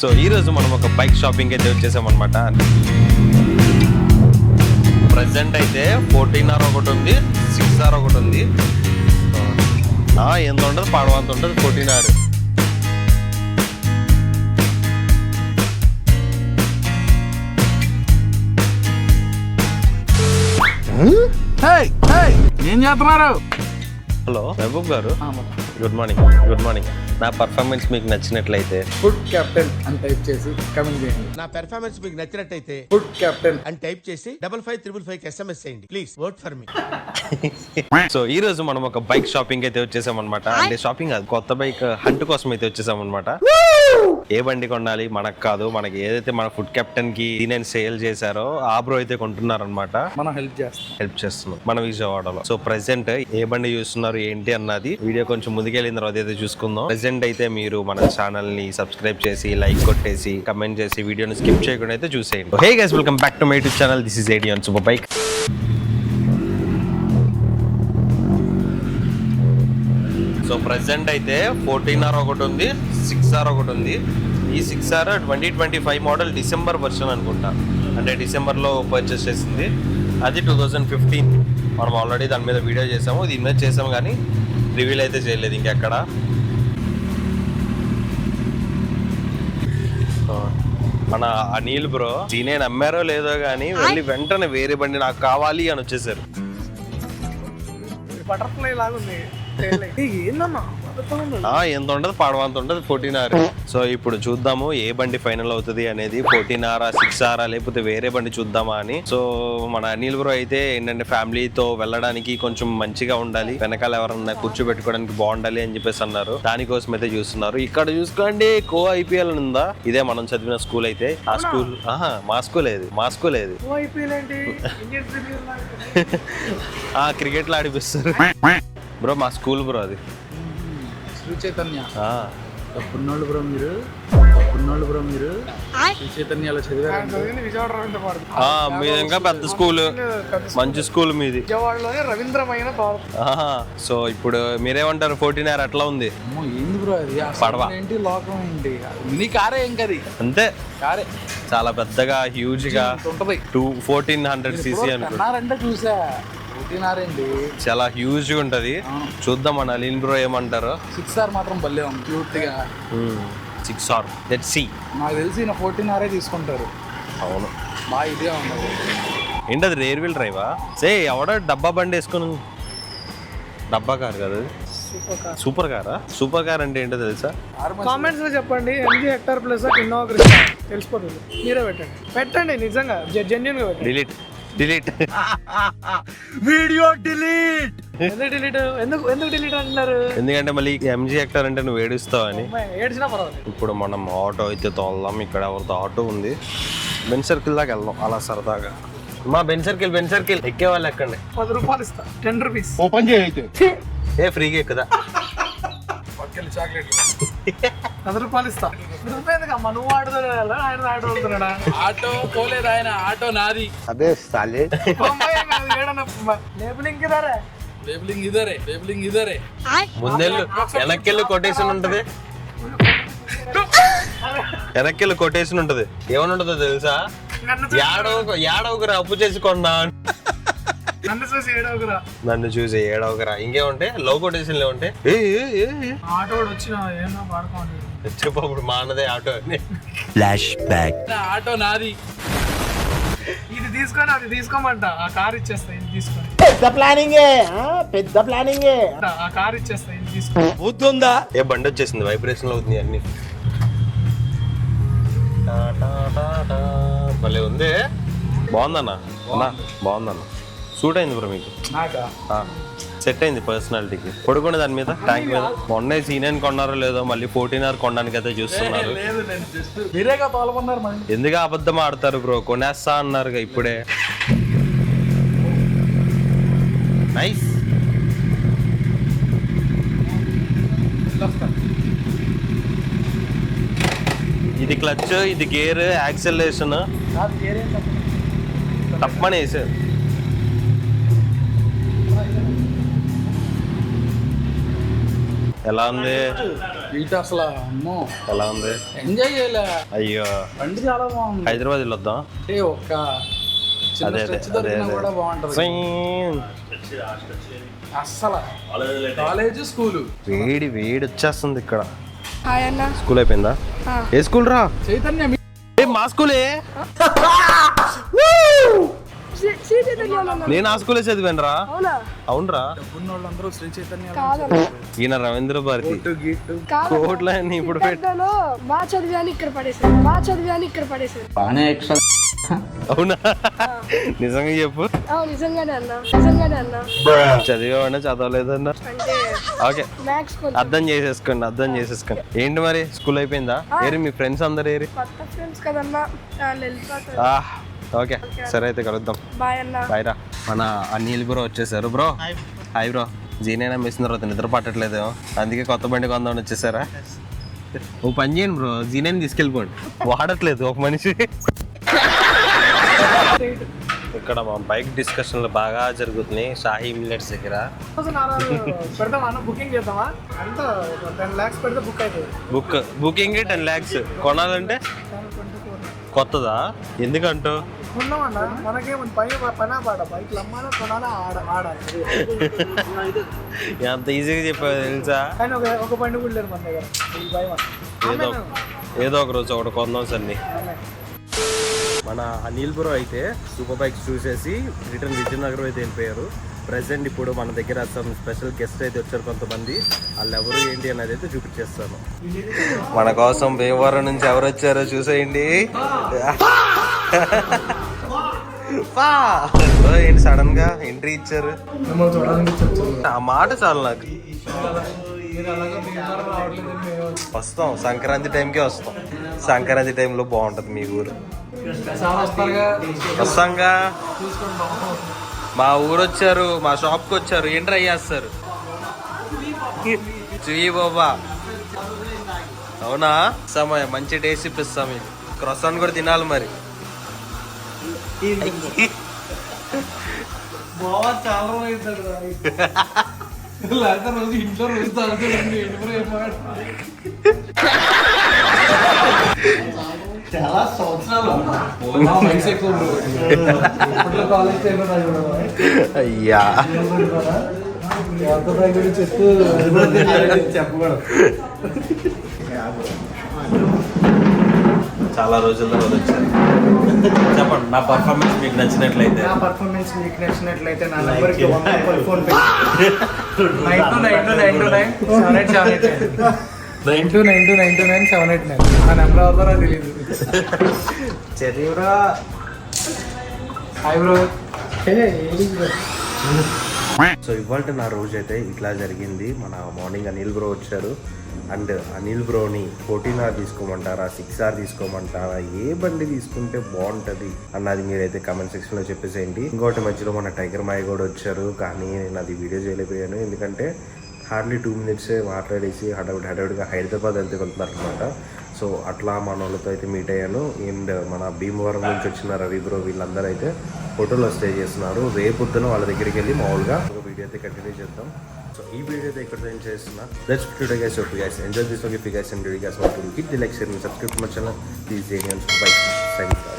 So ఈ రోజు మనం ఒక బైక్ షాపింగ్ అయితే వచ్చేసామన్నమాట. ప్రెసెంట్ అయితే 14R ఒకటి ఉంది, 6R ఒకటి ఉంది. ఎంత ఉంటుంది పాడవంత ఉంటుంది 14R. ఏం చేస్తున్నారు? హలో మహబూబ్ గారు, గుడ్ మార్నింగ్. Good morning. నా పర్ఫార్మెన్స్ మీకు నచ్చినట్లయితే ఫుడ్ కెప్టెన్ అని టైప్ చేసి కమెంట్ చేయండి. నా పెర్ఫార్మెన్స్ మీకు నచ్చినట్టయితే ఫుడ్ కెప్టెన్ అని టైప్ చేసి 5555 SMS చేయండి. Please work for me. So ఈ రోజు మనం ఒక బైక్ షాపింగ్ అయితే వచ్చేసామన్నమాట. అంటే షాపింగ్ కాదు, కొత్త బైక్ హంట్ కోసం అయితే వచ్చేసామన్నమాట. ఏ బండి కొనాలి మనకు కాదు, మనకి ఏదైతే మన ఫుడ్ కెప్టెన్ కి నేను సేల్ చేశారో ఆ బ్రో అయితే కొంటున్నారనమాట. మనం హెల్ప్ చేస్తున్నాం మన విజయవాడలో. సో ప్రెసెంట్ ఏ బండి చూస్తున్నారు ఏంటి అన్నది వీడియో కొంచెం ముందుకెళ్ళిన తర్వాత అయితే చూసుకుందాం. ప్రెసెంట్ అయితే మీరు మన ఛానల్ ని సబ్స్క్రైబ్ చేసి లైక్ కొట్టేసి కమెంట్ చేసి వీడియోని స్కిప్ చేయకుండా అయితే చూసేయండి. Hey guys, welcome back to my YouTube channel. This is AD on super bike. So present అయితే 14R ఒకటి ఉంది, 6R ఒకటి ఉంది. ఈ 6R 2025 మోడల్ డిసెంబర్ వర్షన్ అనుకుంటా. అంటే డిసెంబర్లో పర్చేస్ చేసింది. అది 2015. మనం ఆల్రెడీ దాని మీద వీడియో చేసాము, దీని మీద చేసాము కానీ రివీల్ అయితే చేయలేదు ఇంకెక్కడ. మన అనిల్ బ్రో దీనే నమ్మారో లేదో కానీ వెళ్ళి వెంటనే వేరే బండి నాకు కావాలి అని వచ్చేసారు. బటర్ఫ్లై లాగా ఉంది. ఏందన్నా ఎంత ఉండదు పాడవంత ఉండదు 14R. సో ఇప్పుడు చూద్దాము ఏ బండి ఫైనల్ అవుతుంది అనేది. 14R 6R లేకపోతే వేరే బండి చూద్దామా అని. సో మన అనిల్ బ్రో అయితే ఏంటంటే ఫ్యామిలీతో వెళ్ళడానికి కొంచెం మంచిగా ఉండాలి, వెనకాల ఎవరన్నా కూర్చోబెట్టుకోవడానికి బాగుండాలి అని చెప్పేసి అన్నారు. దానికోసం అయితే చూస్తున్నారు. ఇక్కడ చూసుకోండి, కో IPL ఉందా, ఇదే మనం చదివిన స్కూల్ అయితే. ఆ స్కూల్ మా స్కూల్ ఏది, మా స్కూల్ ఏది. క్రికెట్ లో ఆడిపిస్తారు బ్రో, మా స్కూల్ బ్రో అది. శ్రీ చైతన్య పున్నోళ్ళు బ్రో మీరు, శ్రీ చైతన్యలో చదివారు. మీది ఇంకా పెద్ద స్కూల్, మంచి స్కూల్ మీది. విజయవాడలోనే రవీంద్రమైన సో ఇప్పుడు మీరేమంటారు 14R ఎట్లా ఉంది? ఏంది బ్రో అది పడవ ఏంటి, లోకం ఏంటి, మినీ కారే ఏం కది అంతే. కారే చాలా పెద్దగా హ్యూజ్ గా ఉంటది. 1400 cc అనుకో. అంటే చూసా 14R ఏంటి, చాలా హ్యూజ్ గా ఉంటది. చూద్దాం మన అలీన్ బ్రో ఏమంటారు. 6R మాత్రం భలే ఉంది, క్యూట్ గా. 6R let's see. నాకు తెలిసి నా 14R తీసుకుంటారు. అవును, బాగా ఇదే ఉన్నది. ఏంటది రేర్ వీల్ డ్రైవా? సే ఎవడో డబ్బా బండి వేసుకుని, డబ్బా కార్ కదా సూపర్ కారా? సూపర్ కార్ అంటే ఏంటో తెలుసా? కామెంట్స్ లో చెప్పండి. MG hectare plus Innova Crysta తెలిసిపోతుంది. మీరే పెట్టండి నిజంగా జెన్యున్ గా పెట్టండి. Delete video delete. ఎందుకు డిలీట్ అంటున్నారు? ఎందుకంటే మళ్ళీ MG హెక్టర్ అంటే నువ్వు ఏడుస్తావని. ఏడ్చినా పర్వాలేదు. ఇప్పుడు మనం ఆటో అయితే తోలుదాం. ఇక్కడ ఎవరితో ఆటో ఉంది, బెన్ సర్కిల్ దాకా వెళ్దాం అలా సరదాగా. మా బెన్ సర్కిల్ ఎక్కే వాళ్ళు ఎక్కండి. 10 రూపాయలు ఇస్తా, 10 రూపీస్. ఓపెన్ చేయైతే ఏ ఫ్రీగా ఎక్కుదా? చాక్లెట్ 10 రూపాయలు ఇస్తా. రూపాయలుగా నువ్వు ఆడుతున్నాడా, ఆయన ఆడుతున్నాడా? ఆటో పోలేదు, ఆయన ఆటో నాది. అదే సాలే. లేబులింగ్ ఇదారే, లేబులింగ్ ఇదరే. ముందెళ్ళు వెనక్కెళ్ళు కొటేషన్ ఉంటది, వెనక్కెళ్ళు కొటేషన్ ఉంటది. ఏమని ఉంటుందో తెలుసా? ఏడవకురా అప్పు చేసి కొన్నా, నన్ను చూసి ఏడవకురా. ఇంకేముంటే లవ్ కొటేషన్ లేవుంటే ఆటో వచ్చిన ఏమన్నా పాడుకోండి. చెప్పప్పుడు మా అన్నదే ఆటో అని. ఆటో నాది. ఇది తీసుకొని అది తీసుకోమంట, ఆ కార్ ఇచ్చేస్తా. ఇది తీసుకొని పెద్ద ప్లానింగే. ఆ కార్ ఇచ్చేస్తా. ఇది తీసుకొని బుద్ధుందా? ఏ బండి వచ్చేసింది, వైబ్రేషన్ అవుతుంది అన్ని. భలే ఉంది, బాగుందన్న. బాగుందన్న, సూట్ అయింది బ్రో మీకు. సెట్ అయింది పర్సనాలిటీకి. పడుకోండి దాని మీద, ట్యాంక్ మీద. మొన్నే సీనియర్ కొన్నారో లేదో, మళ్ళీ 14R కొనడానికి అయితే చూస్తున్నారు. మీరేగా తోలమన్నారు మరి. ఎందుకు అబద్ధం ఆడతారు బ్రో, కొనేస్తా అన్నారుగా ఇప్పుడే. నైస్. ఇది క్లచ్, ఇది గేర్, యాక్సెలరేషన్ తప్పని వేసారు. ఎలా ఉంది? బీట్ అసలు అమ్మో ఎలా ఉంది? ఎంజాయ్ చేయలే. అయ్యో, బండి చాలా బాగుంది. హైదరాబాద్ వెళ్ళొద్దాం. అంటే ఒక్క చిన్న అదే స్ట్రెచ్ దొరికినా కూడా బాగుంటది. అస్సలు కాలేజ్ స్కూలు వేడి వేడి వచ్చేస్తుంది ఇక్కడ. హాయ్ అన్న. స్కూల్ అయిపోయిందా? ఏ స్కూల్ రా? చైతన్య మా స్కూలే. శ్రీ చైతన్య నేను ఆ స్కూలే చదివాను రా. అవునా? అవునరా. ఉన్నోళ్ళందరూ శ్రీ చైతన్య కాదన్న. ఈయన రవీంద్ర భారతి కాదన్న. కోట్లన్నీ ఇప్పుడు పెద్దలో బాగా చదివాని ఇక్కడ పడేసారు. అవునా? నిజంగా చెప్పు. నిజంగానే అన్న. చదివామన్నా చదవలేదన్నా? అంటే ఓకే, మ్యాథ్స్ అర్థం చేసేసుకోండి. ఏంటి మరి స్కూల్ అయిపోయిందా? ఏరి మీ ఫ్రెండ్స్ అందరు ఏరి? కొత్త ఫ్రెండ్స్ కదన్నా, వాళ్ళు వెళ్ళిపోతారు. ఓకే సరే, అయితే కలుద్దాం. బాయ్ అన్న. బాయ్ రా. మన అనిల్ బ్రో వచ్చేసారు. Bro hi bro. జీనైనా మిస్ తర్వాత నిద్ర పట్టట్లేదు, అందుకే కొత్త బండి కొందామని వచ్చేసారా? ఓ పని చేయండి బ్రో, జీనైని తీసుకెళ్ళిపోండి, వాడట్లేదు ఒక మనిషి. ఇక్కడ మా బైక్ డిస్కషన్లు బాగా జరుగుతున్నాయి షాహీ మిల్లెట్స్ దగ్గర. పెడతామా అన్న? బుకింగ్ చేద్దామా? అంతా 10 lakhs పెడితే బుక్ అవుతుంది. బుకింగ్ 10 lakhs, కొనాలంటే కొత్తదా? ఎందుకంటూ ఉన్నామన్నా, మనకేముంది పనా పాట, బైక్లు అమ్మాలా కొనాలా ఆడాలి. ఎంత ఈజీగా చెప్పావు తెలుసా? కానీ ఒక బండి కూడా లేదు మన దగ్గర. ఏదో ఒక రోజు ఒకటి కొందాం సన్ని. మన అనిల్ బ్రో అయితే సూపర్ బైక్స్ చూసేసి రిటర్న్ విజయనగరం అయితే వెళ్ళిపోయారు. ప్రెసెంట్ ఇప్పుడు మన దగ్గర సమ్ స్పెషల్ గెస్ట్ అయితే వచ్చారు కొంతమంది. వాళ్ళు ఎవరు ఏంటి అనేది అయితే చూపించేస్తాను. మన కోసం భీమవరం నుంచి ఎవరు వచ్చారో చూసేయండి. ఏంటి సడన్ గా ఎంట్రీ ఇచ్చారు? ఆ మాట చాలు నాకు. వస్తాం, సంక్రాంతి టైంకే వస్తాం. సంక్రాంతి టైంలో బాగుంటుంది మీ ఊరు. వస్తాంగా. మా ఊరు వచ్చారు, మా షాప్కి వచ్చారు, ఏం ట్రై చేస్తారు? చూయి బాబా. అవునా? సమయం మంచి టేస్ట్ ఇప్పిస్తాం. మీకు క్రొసాన్ కూడా తినాలి మరి. రోజు ఇంట్లో రోజు తాగుతాడండి. చాలా సంవత్సరాలు అయ్యా చాలా రోజుల తర్వాత వచ్చారు. చెప్పండి, నా పర్ఫార్మెన్స్ మీకు నచ్చినట్లయితే నా నెంబర్కి 1 ఫోన్ పే 92929789. ఆ నెంబర్ ఎవరిదో నాకు తెలియదు. చదివరా. Hi bro. సో ఇవాళ నా రోజు అయితే ఇట్లా జరిగింది. మన మార్నింగ్ అనిల్ బ్రో వచ్చారు. అండ్ అనిల్ బ్రోని 14R తీసుకోమంటారా, 6R తీసుకోమంటారా, ఏ బండి తీసుకుంటే బాగుంటుంది అన్నది మీరైతే కామెంట్ సెక్షన్లో చెప్పేసేయండి. ఇంకోటి మధ్యలో మన టైగర్ మాయ కూడా వచ్చారు, కానీ నేను అది వీడియో చేయలేకపోయాను. ఎందుకంటే హార్డ్లీ 2 minutes మాట్లాడేసి హడావిడిగా హైదరాబాద్ వెళ్తే వెళ్తున్నారు అనమాట. సో అట్లా మన వాళ్ళతో అయితే మీట్ అయ్యాను. అండ్ మన భీమవరం నుంచి వచ్చిన రవి బ్రో వీళ్ళందరూ అయితే హోటల్లో స్టే చేస్తున్నారు. రేపొద్దున వాళ్ళ దగ్గరికి వెళ్ళి మామూలుగా ఒక వీడియో అయితే కంటిన్యూ చేద్దాం. సో ఈ వీడియో అయితే ఇక్కడ నేను చేస్తున్నా. Let's today guys, hope you guys enjoy this one. If you guys enjoy, you guys want to hit the like, share and subscribe to my channel. Please stay on bike. Thank you.